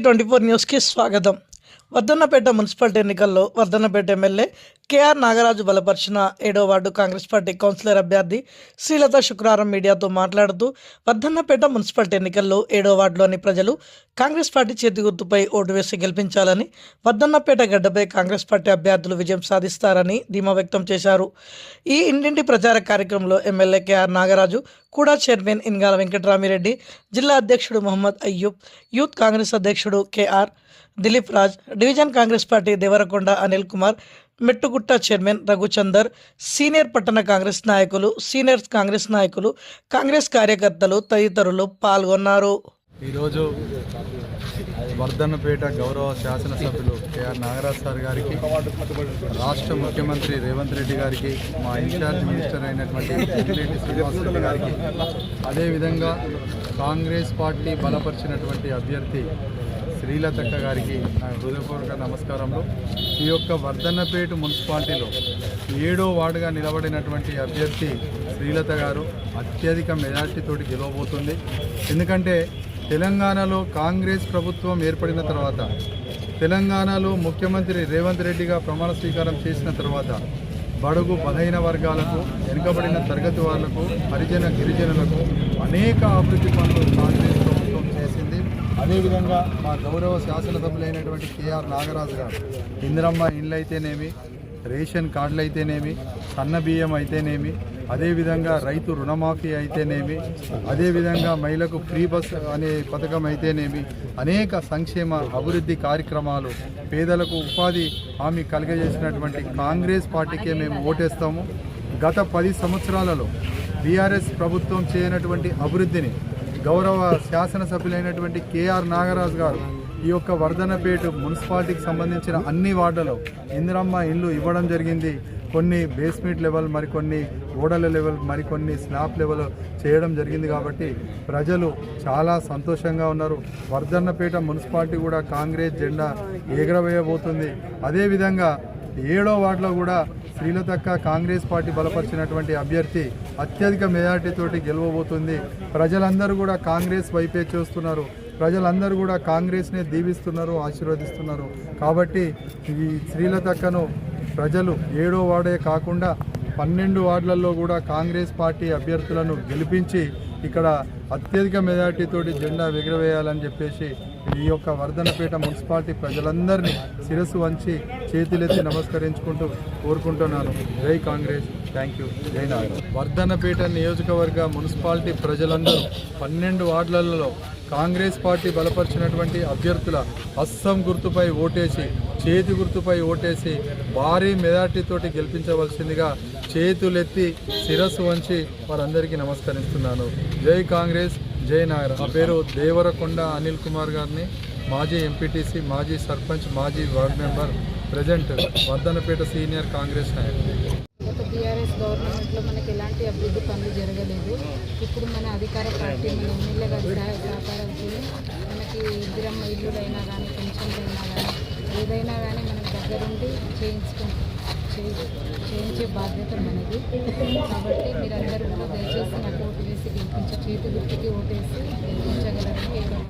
టీ24 న్యూస్కి స్వాగతం. వర్ధన్నపేట మున్సిపాలిటీ ఎన్నికల్లో వర్ధన్నపేట ఎమ్మెల్యే కేఆర్ నాగరాజు బలపరిచిన 7వ వార్డు కాంగ్రెస్ పార్టీ కౌన్సిలర్ అభ్యర్థి శ్రీలత శుక్రవారం మీడియాతో మాట్లాడుతూ వర్ధన్నపేట మున్సిపాలిటీ ఎన్నికల్లో 7వ వార్డులోని ప్రజలు కాంగ్రెస్ పార్టీ చేతి గుర్తుపై ఓటు వేసి గెలిపించాలని, వర్ధన్నపేట గడ్డపై కాంగ్రెస్ పార్టీ అభ్యర్థులు విజయం సాధిస్తారని ధీమా వ్యక్తం చేశారు. ఈ ఇంటింటి ప్రచార కార్యక్రమంలో ఎమ్మెల్యే కేఆర్ నాగరాజు, కూడా చైర్మన్ ఇన్గాల వెంకటరామిరెడ్డి, జిల్లా అధ్యక్షుడు మహమ్మద్ అయ్యూబ్, యూత్ కాంగ్రెస్ అధ్యక్షుడు KR Dilip Raj, division congress party Devarakonda Anil Kumar, Mettugutta chairman Raghuchander, senior పట్టణ కాంగ్రెస్ నాయకులు, సీనియర్ కాంగ్రెస్ నాయకులు, కాంగ్రెస్ కార్యకర్తలు తదితరులు పాల్గొన్నారు. ఈరోజు వర్ధన్నపేట గౌరవ శాసనసభ్యులు కేఆర్ నాగరాజ్ సార్ గారికి, రాష్ట్ర ముఖ్యమంత్రి రేవంత్ రెడ్డి గారికి, మా ఇన్ఛార్జ్ మినిస్టర్ అయినటువంటి వెంకటరెడ్డి శ్రీనివాస్ రెడ్డి గారికి, అదేవిధంగా కాంగ్రెస్ పార్టీ బలపరిచినటువంటి అభ్యర్థి శ్రీలతక్క గారికి నా హృదయపూర్వక నమస్కారములు. ఈ యొక్క వర్ధన్నపేట మున్సిపాలిటీలో 7వ వార్డుగా నిలబడినటువంటి అభ్యర్థి శ్రీలత గారు అత్యధిక మెజార్టీతోటి గెలవబోతుంది. ఎందుకంటే తెలంగాణలో కాంగ్రెస్ ప్రభుత్వం ఏర్పడిన తర్వాత, తెలంగాణలో ముఖ్యమంత్రి రేవంత్ రెడ్డిగా ప్రమాణ స్వీకారం చేసిన తర్వాత బడుగు బలహీన వర్గాలకు, వెనుకబడిన తరగతి వాళ్లకు, హరిజన గిరిజనులకు అనేక అభివృద్ధి పనులు కాంగ్రెస్ ప్రభుత్వం చేసింది. అదేవిధంగా మా గౌరవ శాసనసభ్యులైనటువంటి కేఆర్ నాగరాజు గారు ఇందిరమ్మ ఇండ్లు అయితేనేమి, రేషన్ కార్డులు అయితేనేమి, సన్న బియ్యం అయితేనేమి, అదేవిధంగా రైతు రుణమాఫీ అయితేనేమి, అదేవిధంగా మహిళలకు ఫ్రీ బస్ అనే పథకం అయితేనేమి, అనేక సంక్షేమ అభివృద్ధి కార్యక్రమాలు, పేదలకు ఉపాధి హామీ కలుగజేసినటువంటి కాంగ్రెస్ పార్టీకే మేము ఓటేస్తాము. గత 10 సంవత్సరాలలో బీఆర్ఎస్ ప్రభుత్వం చేయనటువంటి అభివృద్ధిని గౌరవ శాసనసభ్యులైనటువంటి కేఆర్ నాగరాజు గారు ఈ యొక్క వర్ధన్నపేట మున్సిపాలిటీకి సంబంధించిన అన్ని వార్డులలో ఇందిరమ్మ ఇల్లు ఇవ్వడం జరిగింది. కొన్ని బేస్మెంట్ లెవెల్, మరికొన్ని ఓడల లెవెల్, మరికొన్ని స్లాబ్ లెవెల్ చేయడం జరిగింది. కాబట్టి ప్రజలు చాలా సంతోషంగా ఉన్నారు. వర్ధన్నపేట మున్సిపాలిటీ కూడా కాంగ్రెస్ జెండా ఎగరవేయబోతుంది. అదేవిధంగా 7వ వార్డులో కూడా శ్రీలతక్క కాంగ్రెస్ పార్టీ బలపరిచినటువంటి అభ్యర్థి అత్యధిక మెజార్టీతోటి గెలవబోతుంది. ప్రజలందరూ కూడా కాంగ్రెస్ వైపే చూస్తున్నారు. ప్రజలందరూ కూడా కాంగ్రెస్నే దీవిస్తున్నారు, ఆశీర్వదిస్తున్నారు. కాబట్టి ఈ శ్రీలతక్కను ప్రజలు 7వ వార్డే కాకుండా 12 వార్డులలో కూడా కాంగ్రెస్ పార్టీ అభ్యర్థులను గెలిపించి ఇక్కడ అత్యధిక మెజార్టీతోటి జెండా ఎగురవేయాలని చెప్పేసి ఈ యొక్క వర్ధన్నపేట మున్సిపాలిటీ ప్రజలందరినీ శిరస్సు వంచి చేతులెత్తి నమస్కరించుకుంటూ కోరుకుంటున్నాను. జై కాంగ్రెస్, థ్యాంక్ యూ, జై నాగరాజ్. వర్ధన్నపేట నియోజకవర్గ మున్సిపాలిటీ ప్రజలందరూ 12 వార్డులలో కాంగ్రెస్ పార్టీ బలపరిచినటువంటి అభ్యర్థుల అస్సం గుర్తుపై ఓటేసి, చేతి గుర్తుపై ఓటేసి భారీ మెజార్టీతోటి గెలిపించవలసిందిగా చేతులెత్తి శిరస్సు వంచి వారందరికీ నమస్కరిస్తున్నాను. జై కాంగ్రెస్, జై నాగరాజ్. నా పేరు దేవరకొండ అనిల్ కుమార్ గారిని, మాజీ ఎంపీటీసీ, మాజీ సర్పంచ్, మాజీ ward member, present Wardhannapet senior Congress నాయకుడు. గత బీఆర్ఎస్ గవర్నమెంట్లో మనకి ఎలాంటి అభివృద్ధి పనులు జరగలేదు. ఇప్పుడు మన అధికార పార్టీ, మన ఎమ్మెల్యే గారి సహాయ సహకారంతో మనకి ఇందిరమ్మ ఇల్లులైనా కానీ, పెన్షన్లైనా కానీ, ఏదైనా కానీ మనకి దగ్గరుండి చేయించే బాధ్యత మనది. కాబట్టి మీరందరూ కూడా దయచేసి నాకు ఓటు వేసి గెలిపించి, చేతి గుర్తుకి ఓటేసి గెలిపించగలరని